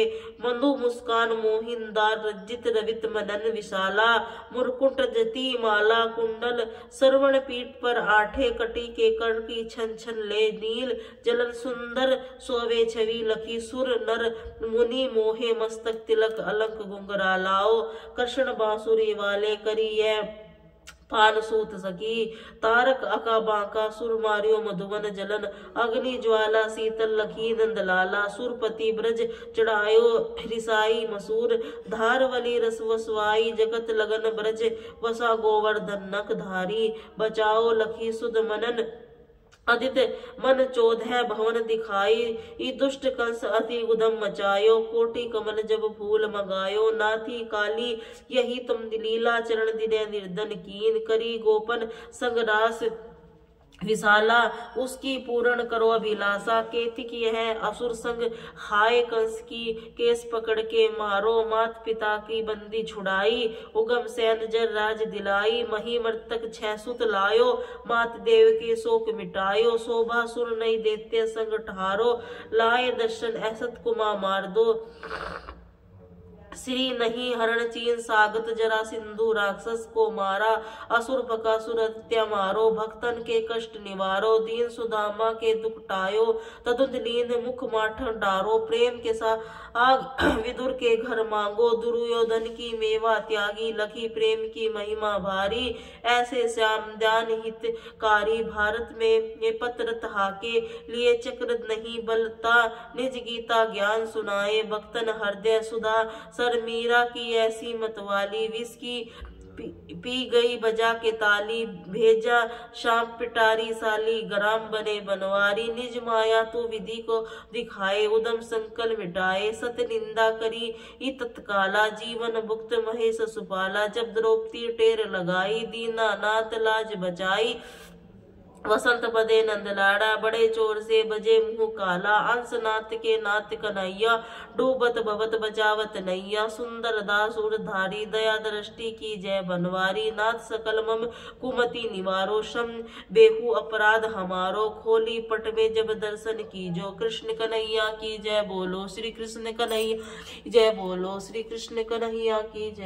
मंदु मुस्कान मोहिनदार रज्जित रवित मदन विशाला मुरकुट जति माला कुंडल सरवण पीठ पर आठे कटी के कर की छन छन ले नील जलन सुंदर सोवे छवि लखी सुर नर मुनि मोहे मस्तक तिलक अलंक घुंघरा लाओ कृष्ण बांसुरी वाले करिए पान सूत सकी तारक अका बांका सुर मारियो मधुवन जलन अग्नि ज्वाला शीतल लखी नंदलाला सुरपति ब्रज चढ़ायो रिसाई मसूर धारवली रस वसवाई जगत लगन ब्रज वसा गोवर्धन नख धारी बचाओ लखी सुध मनन अदित मन चौदह भवन दिखाई दुष्ट कंस अति उदम मचायो कोटि कमल जब फूल मगायो नाथी काली यही तुम लीला चरण दिने निर्धन कीन करी गोपन संगरास विशाला उसकी पूर्ण करो अभिलाषा केतिक यह असुर संग हाय कंस की केस पकड़ के मारो मात पिता की बंदी छुड़ाई उगम सैन जर राज दिलाई मही मर्तक छह सुत लायो मात देव के शोक मिटायो शोभा सुर नहीं देते संग ठहारो लाए दर्शन ऐसत कुमा मार दो श्री नहीं हरण चीन सागत जरा सिंधु राक्षस को मारा असुर बकासुर हत्या मारो भक्तन के कष्ट निवारो दीन सुदामा के दुख टायो तदुद लीन मुख माठन डारो प्रेम के साथ आग विदुर के घर मांगो दुर्योधन की मेवा त्यागी लखी प्रेम की महिमा भारी ऐसे श्याम ध्यान हितकारी भारत में ये पत्र हाके लिए चक्र नहीं बलता निज गीता ज्ञान सुनाए भक्तन हृदय सुधा सर मीरा की ऐसी मतवाली विष की पी गई बजा के ताली भेजा शाम पिटारी साली गराम बने बनवारी निज माया तू विधि को दिखाए उदम संकल मिटाए सत निंदा करी तत्काला जीवन भुक्त महेश सुपाला जब द्रौपदी टेर लगाई दीना नाथ लाज बचाई वसंत पदे नंदलाड़ा बड़े चोर से बजे मुंह काला अंश नाथ के नाथ कन्हैया डूबत भवत बचावत नैया सुंदर दास धारी दया दृष्टि की जय बनवारी नाथ सकल मम कुमति निवारो शम बेहू अपराध हमारो खोली पट में जब दर्शन कीजो कृष्ण कन्हैया की जय बोलो श्री कृष्ण कन्हैया जय बोलो श्री कृष्ण कन्हैया की जय।